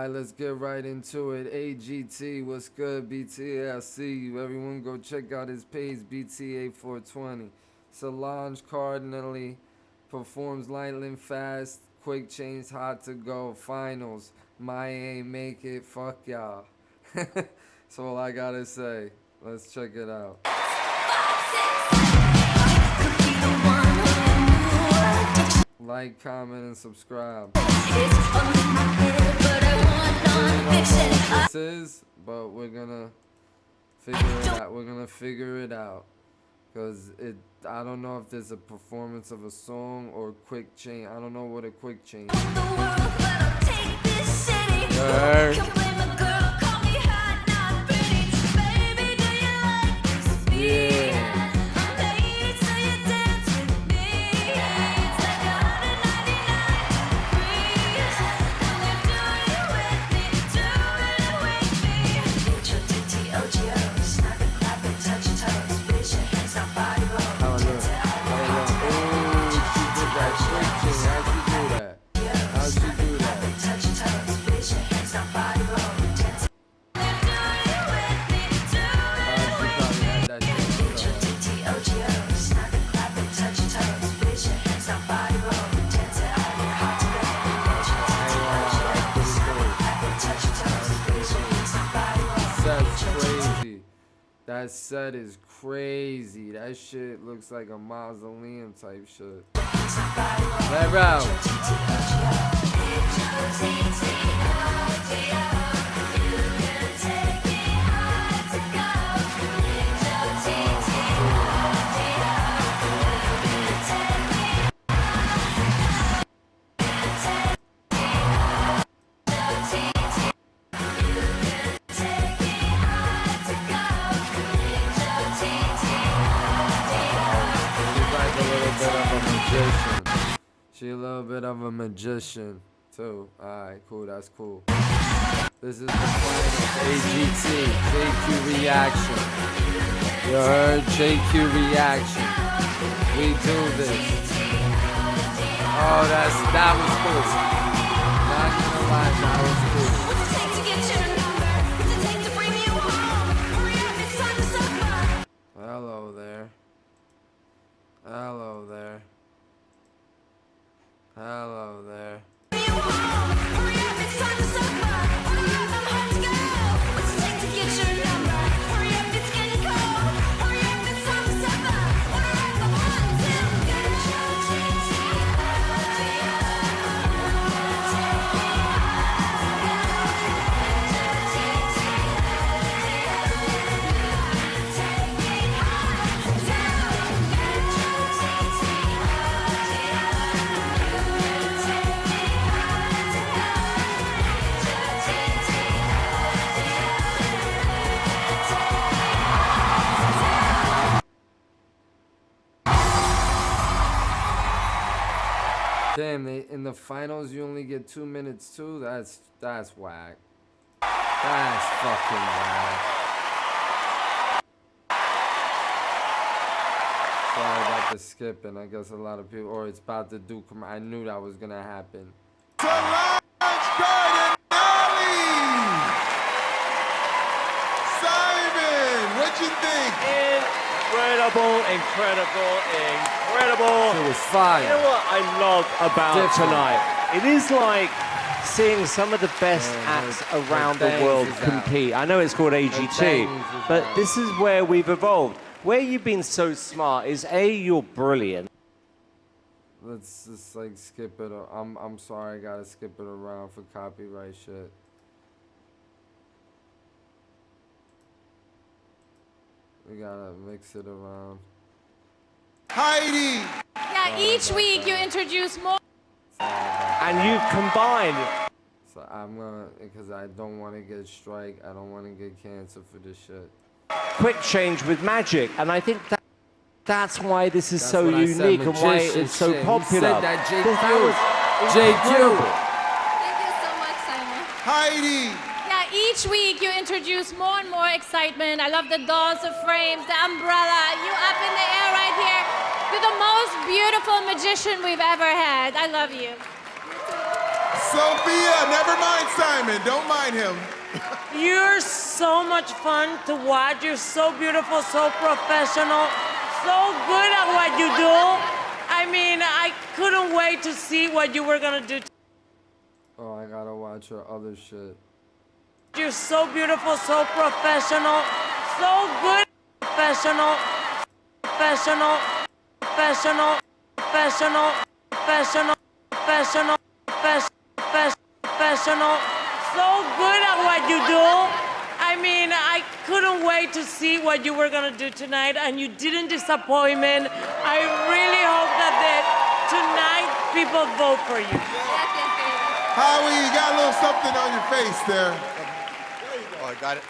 Alright, let's get right into it. AGT, what's good? BTA, I see you. Everyone go check out his page, BTA 420. Solange Kardinaly performs lightning fast. Quick change, hot to go. Finals. My ain't make it. Fuck y'all. That's all I gotta say. Let's check it out. Like, comment, and subscribe. This is, but we're gonna figure it out. We're gonna figure it out, cause I don't know if there's a performance of a song or quick change. I don't know what a quick change is. Yeah. That set is crazy. That shit looks like a mausoleum type shit. Let out. She a little bit of a magician too. Alright, cool, that's cool. This is the final AGT, JQ reaction. You heard? JQ reaction. We do this. Oh, that was cool. Not gonna lie, that was cool. What's it take to get your number? What's it take to bring you home? Hurry up, it's time to suffer. Hello there. Hello there. Hello there. Hurry up, it's time to suffer. Hurry up, I'm hard to go. What's it take to get your number? Hurry up, it's getting cold. Hurry up, it's time to suffer. Hurry up, I'm hard to go. Damn, in the finals you only get 2 minutes too? That's whack. That's fucking whack. Sorry about the skipping. I guess a lot of people, or it's about to do. I knew that was gonna happen. Solange Kardinaly! Simon, what you think? Incredible. It was fire. You know what I love about tonight? It is like seeing some of the best acts around the world compete. I know it's called AGT, but this is where we've evolved. Where you've been so smart is you're brilliant. Let's just like skip it. I'm sorry, I gotta skip it around for copyright shit. We gotta mix it around. Heidi! Yeah, each week you introduce more. And you've combined. So I'm gonna, because I don't want to get strike. I don't want to get canceled for this shit. Quick change with magic, and I think that's why this is so what I said, unique and why magician it's so shit. popular. Who said that? JQ. Thank you so much, Simon. Heidi! Yeah, each week you introduce more and more excitement. I love the dolls, the frames, the umbrella. You up in the air right here. You're the most beautiful magician we've ever had. I love you. Sophia, never mind Simon. Don't mind him. You're so much fun to watch. You're so beautiful, so professional, so good at what you do. I mean, I couldn't wait to see what you were gonna do. Oh, I gotta watch her other shit. You're so beautiful, so professional, so good, professional, professional, professional, professional, professional, professional, professional, so good at what you do. I mean, I couldn't wait to see what you were gonna do tonight, and you didn't disappoint me. I really hope that tonight people vote for you. Howie, you got a little something on your face there. Oh, I got it.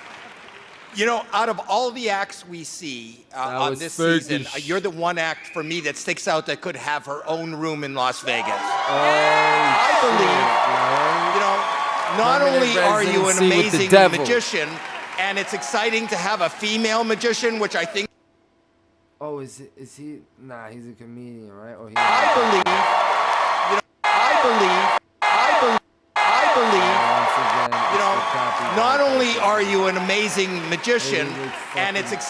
You know, out of all the acts we see on was this Fergie. season, you're the one act for me that sticks out that could have her own room in Las Vegas. I believe, you know, not Permanent only are you an residency with the amazing devil. magician, and it's exciting to have a female magician, which I think, Oh, is he? Nah, he's a comedian, right? Or he? I believe, you know, I believe, Once again, you know, it's the copyright. not only are you an amazing magician, Hey, look and it's fucking-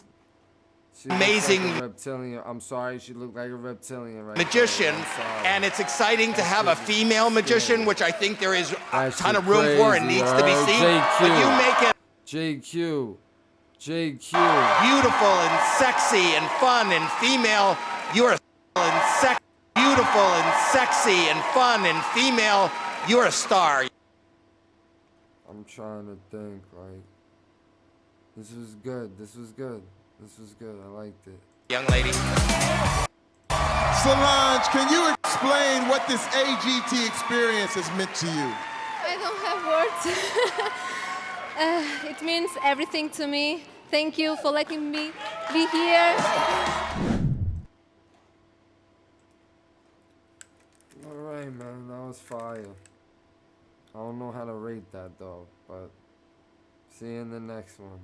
She looks amazing like a reptilian. I'm sorry, she looked like a reptilian right magician, now. I'm sorry. and it's exciting to have a female magician, which I think there is a That ton shit of room for and crazy, needs to be alright? seen. JQ. But you make it JQ. beautiful and sexy and fun and female. You're beautiful and sexy and fun and female. You're a star. I'm trying to think, like, this was good. This was good. This was good. I liked it. Young lady. Solange, can you explain what this AGT experience has meant to you? I don't have words. It means everything to me. Thank you for letting me be here. All right, man. That was fire. I don't know how to rate that, though, but see you in the next one.